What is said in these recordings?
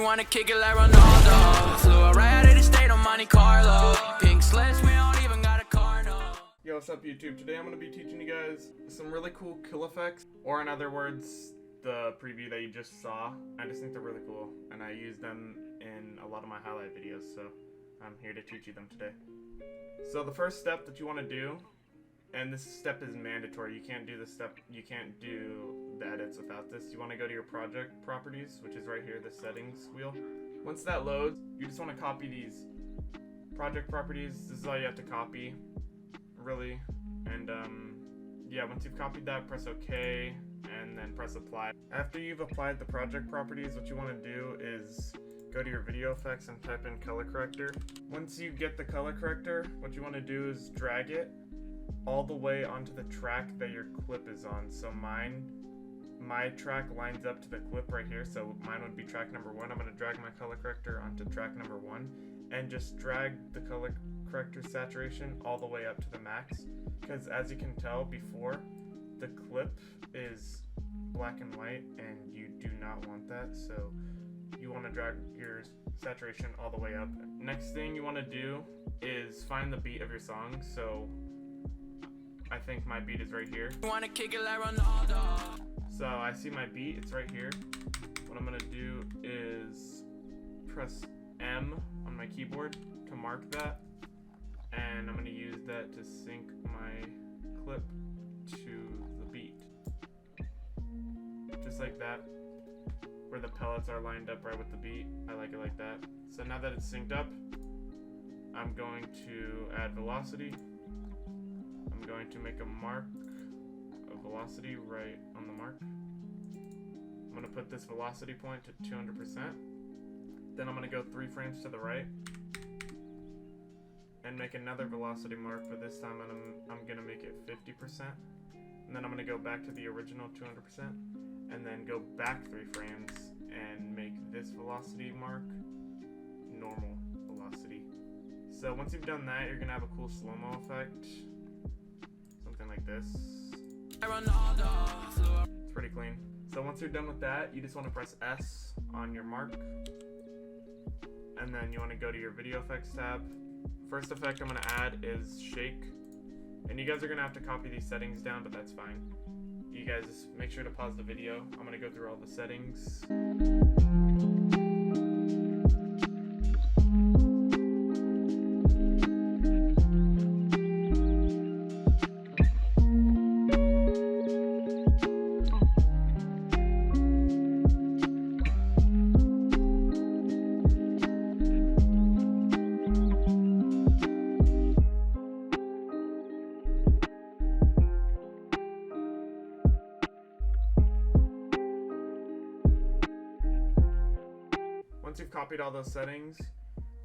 wanna kick it like Ronaldo. Flew right out of the state on Monte Carlo. Pink slips, we don't even got a car, no. Yo, what's up YouTube? Today I'm going to be teaching you guys some really cool kill effects, or in other words, the preview that you just saw. I just think they're really cool, and I use them in a lot of my highlight videos, so I'm here to teach you them today. So the first step that you want to do, and this step is mandatory, you can't do this step, you can't do the edits without this. You want to go to your project properties, which is right here, the settings wheel. Once that loads, you just want to copy these project properties. This is all you have to copy, really. And yeah, once you've copied that, press OK, and then press apply. After you've applied the project properties, what you want to do is go to your video effects and type in color corrector. Once you get the color corrector, what you want to do is drag it all the way onto the track that your clip is on. So my track lines up to the clip right here, so mine would be track number 1. I'm going to drag my color corrector onto track number 1 and just drag the color corrector saturation all the way up to the max, because as you can tell before, the clip is black and white and you do not want that, so you want to drag your saturation all the way up. Next thing you want to do is find the beat of your song. So I think my beat is right here. Wanna kick it like Ronaldo. So I see my beat, it's right here. What I'm gonna do is press M on my keyboard to mark that, and I'm gonna use that to sync my clip to the beat. Just like that, where the pellets are lined up right with the beat. I like it like that. So now that it's synced up, I'm going to add velocity. I'm going to make a mark of velocity right on the mark. I'm going to put this velocity point to 200%. Then I'm going to go 3 frames to the right and make another velocity mark, but this time I'm going to make it 50%. And then I'm going to go back to the original 200% and then go back 3 frames and make this velocity mark normal velocity. So once you've done that, you're going to have a cool slow-mo effect. Something like this. It's pretty clean. So once you're done with that, you just want to press S on your mark. And then you want to go to your video effects tab. First effect I'm going to add is shake. And you guys are going to have to copy these settings down, but that's fine. You guys just make sure to pause the video. I'm going to go through all the settings. Once you've copied all those settings,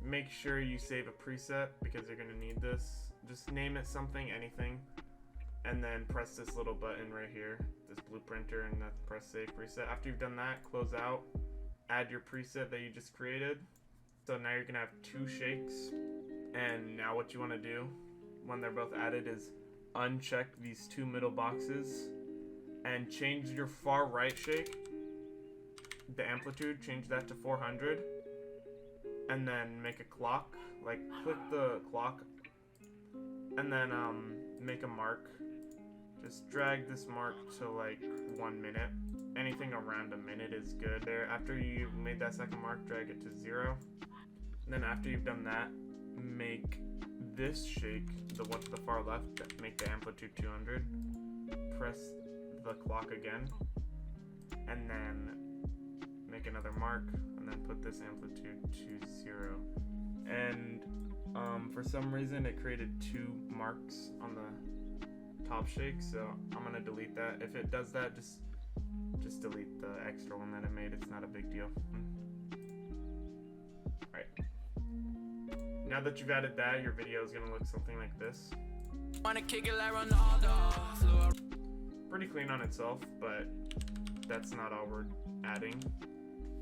make sure you save a preset because you're going to need this. Just name it something, anything, and then press this little button right here, this blue printer, and then press save preset. After you've done that, close out, add your preset that you just created. So now you're going to have 2 shakes, and now what you want to do when they're both added is uncheck these 2 middle boxes and change your far right shake, the amplitude, change that to 400, and then make a clock, like click the clock, and then make a mark. Just drag this mark to like 1 minute. Anything around a minute is good there. After you've made that second mark, drag it to 0. And then after you've done that, make this shake, the one to the far left, make the amplitude 200, press the clock again, and then make another mark, and then put this amplitude to 0. And for some reason it created 2 marks on the top shake, so I'm gonna delete that. If it does that, just delete the extra one that I made. It's not a big deal. Alright. Now that you've added that, your video is gonna look something like this. Wanna kick it like Ronaldo. Pretty clean on itself, but that's not all we're adding.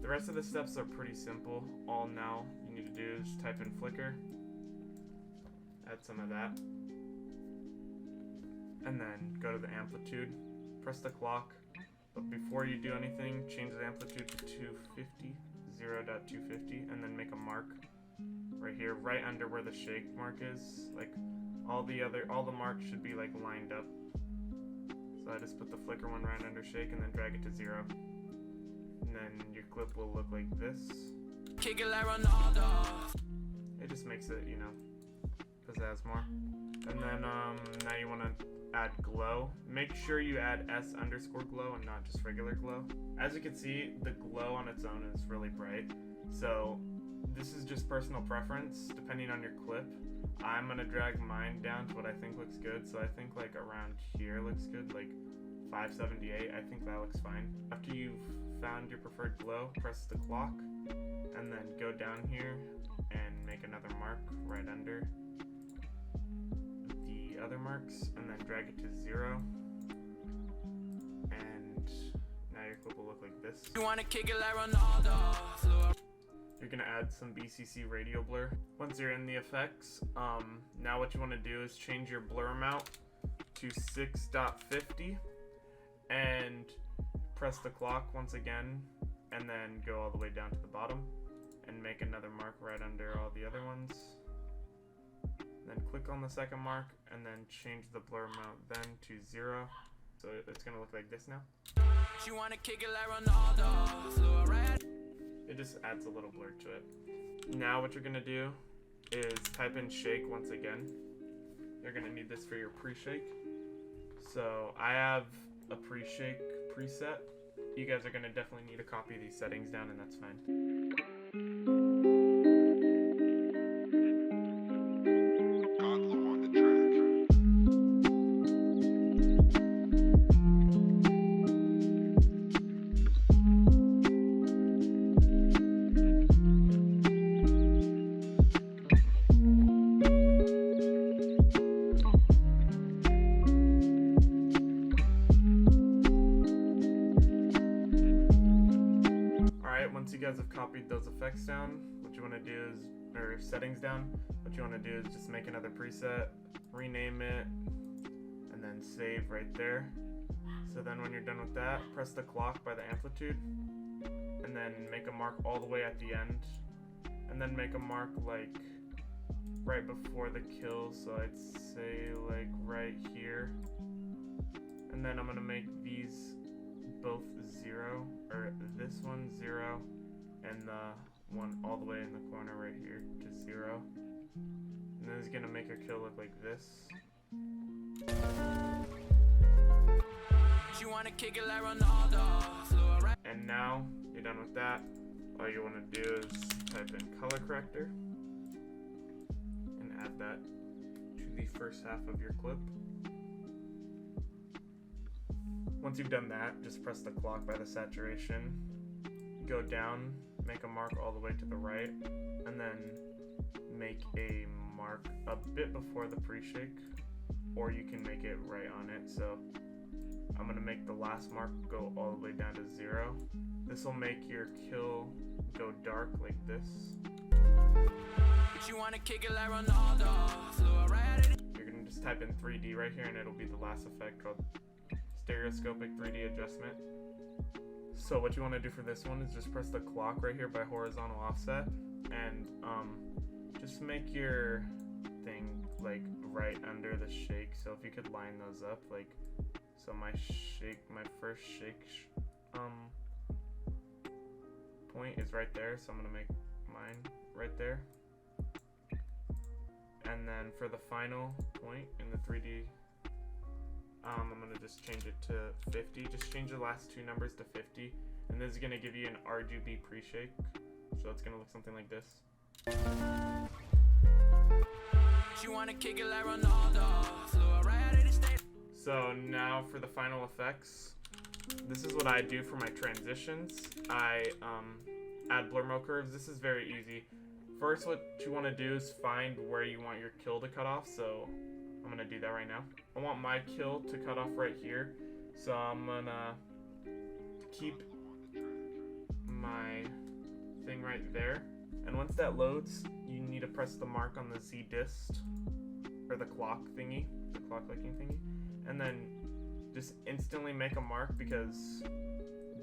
The rest of the steps are pretty simple. All now you need to do is type in flicker, add some of that, and then go to the amplitude, press the clock, but before you do anything, change the amplitude to 250, 0.250, and then make a mark right here, right under where the shake mark is. Like all the marks should be like lined up. So I just put the flicker one right under shake and then drag it to 0. And then your clip will look like this. Kick it like Ronaldo. It just makes it, you know, pizzazz more. And then now you want to add glow. Make sure you add S_glow and not just regular glow. As you can see, the glow on its own is really bright. So this is just personal preference depending on your clip. I'm gonna drag mine down to what I think looks good. So I think like around here looks good, like 578. I think that looks fine. After you've found your preferred glow, press the clock and then go down here and make another mark right under the other marks and then drag it to 0. And now your clip will look like this. You wanna kick it like Ronaldo. You're gonna add some BCC radial blur. Once you're in the effects, now what you wanna do is change your blur amount to 6.50 and press the clock once again and then go all the way down to the bottom and make another mark right under all the other ones. Then click on the second mark and then change the blur amount then to 0. So it's gonna look like this now. You wanna kick it like Ronaldo. It just adds a little blur to it. Now what you're gonna do is type in shake once again. You're gonna need this for your pre-shake. So I have a pre-shake preset. You guys are gonna definitely need to copy these settings down, and that's fine. Once you guys have copied those effects down, what you want to do is, or settings down, what you want to do is just make another preset, rename it, and then save right there. So then when you're done with that, press the clock by the amplitude, and then make a mark all the way at the end, and then make a mark like right before the kill, so I'd say like right here. And then I'm gonna make these both 0, or this one 0, and the one all the way in the corner right here to 0. And then it's gonna make your kill look like this. You wanna kick it like Ronaldo. And now you're done with that. All you wanna do is type in color corrector and add that to the first half of your clip. Once you've done that, just press the clock by the saturation, go down, make a mark all the way to the right, and then make a mark a bit before the pre-shake, or you can make it right on it. So I'm gonna make the last mark go all the way down to 0. This will make your kill go dark like this. You wanna kick it like Ronaldo. You're gonna just type in 3D right here and it'll be the last effect called Stereoscopic 3D adjustment. So what you want to do for this one is just press the clock right here by horizontal offset and just make your thing like right under the shake. So if you could line those up, like, so my first shake point is right there, so I'm gonna make mine right there. And then for the final point in the 3D, I'm gonna just change it to 50. Just change the last two numbers to 50, and this is gonna give you an RGB pre-shake. So it's gonna look something like this. You wanna kick it like Ronaldo. So now for the final effects, this is what I do for my transitions. I add blur mode curves. This is very easy. First, what you want to do is find where you want your kill to cut off. So I'm gonna do that right now. I want my kill to cut off right here, so I'm gonna keep my thing right there. And once that loads, you need to press the mark on the Z dist, or the clock thingy, the clock clicking thingy, and then just instantly make a mark because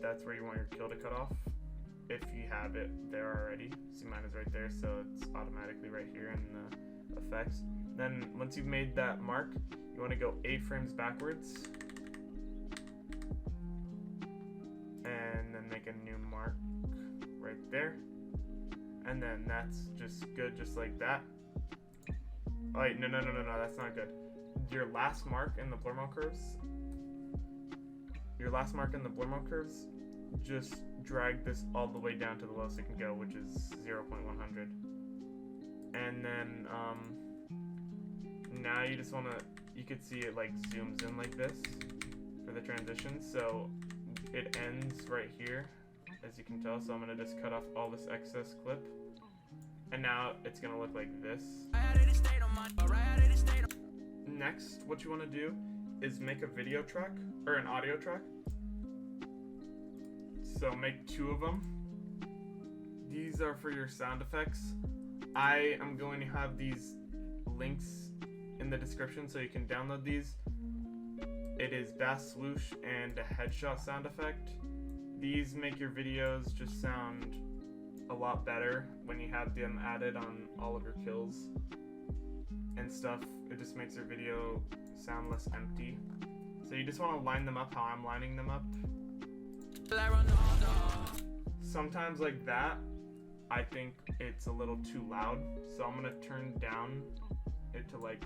that's where you want your kill to cut off. if you have it there already. See, mine is right there, so it's automatically right here in the effects. Then once you've made that mark, you want to go 8 frames backwards and then make a new mark right there, and then that's just good, just like that. Oh wait, no, that's not good. Your last mark in the blur mode curves, just drag this all the way down to the lowest it can go, which is 0.100. And then now you just want to, you could see it like zooms in like this for the transition, so it ends right here, as you can tell. So I'm going to just cut off all this excess clip, and now it's going to look like this. Next, what you want to do is make a video track, or an audio track. So make 2 of them. These are for your sound effects. I am going to have these links in the description so you can download these. It is bass swoosh and a headshot sound effect. These make your videos just sound a lot better when you have them added on all of your kills and stuff. It just makes your video sound less empty. So you just want to line them up how I'm lining them up. Sometimes like that, I think it's a little too loud, so I'm gonna turn down it to like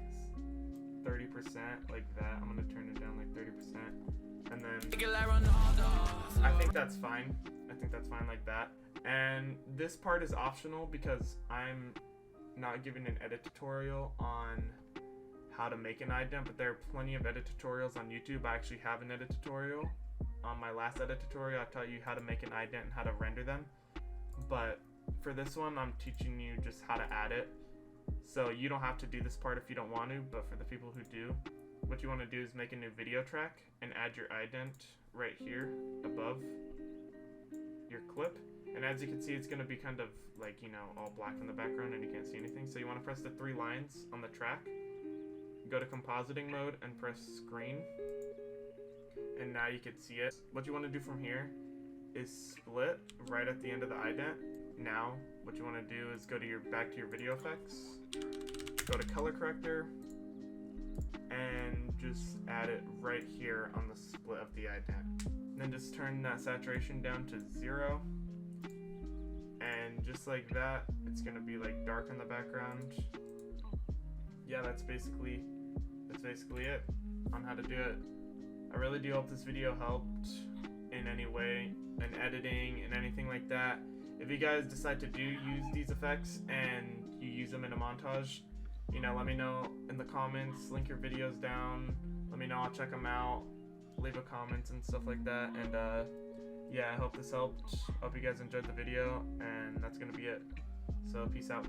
30%, like that. I'm gonna turn it down like 30%, and then I think that's fine. I think that's fine like that. And this part is optional because I'm not giving an edit tutorial on how to make an ident, but there are plenty of edit tutorials on YouTube. I actually have an edit tutorial. On my last edit tutorial, I taught you how to make an ident and how to render them. But for this one, I'm teaching you just how to add it. So you don't have to do this part if you don't want to, but for the people who do, what you want to do is make a new video track and add your ident right here above your clip. And as you can see, it's going to be kind of like, you know, all black in the background and you can't see anything. So you want to press the 3 lines on the track, go to compositing mode and press screen. And now you can see it. What you want to do from here is split right at the end of the ident. Now, what you want to do is go to back to your video effects, go to color corrector, and just add it right here on the split of the ident. Then just turn that saturation down to 0, and just like that, it's gonna be like dark in the background. Yeah, that's basically it on how to do it. I really do hope this video helped in any way, in editing and anything like that. If you guys decide to use these effects and you use them in a montage, you know, let me know in the comments, link your videos down, let me know, I'll check them out, leave a comment and stuff like that. And yeah, I hope this helped. Hope you guys enjoyed the video, and that's gonna be it. So peace out.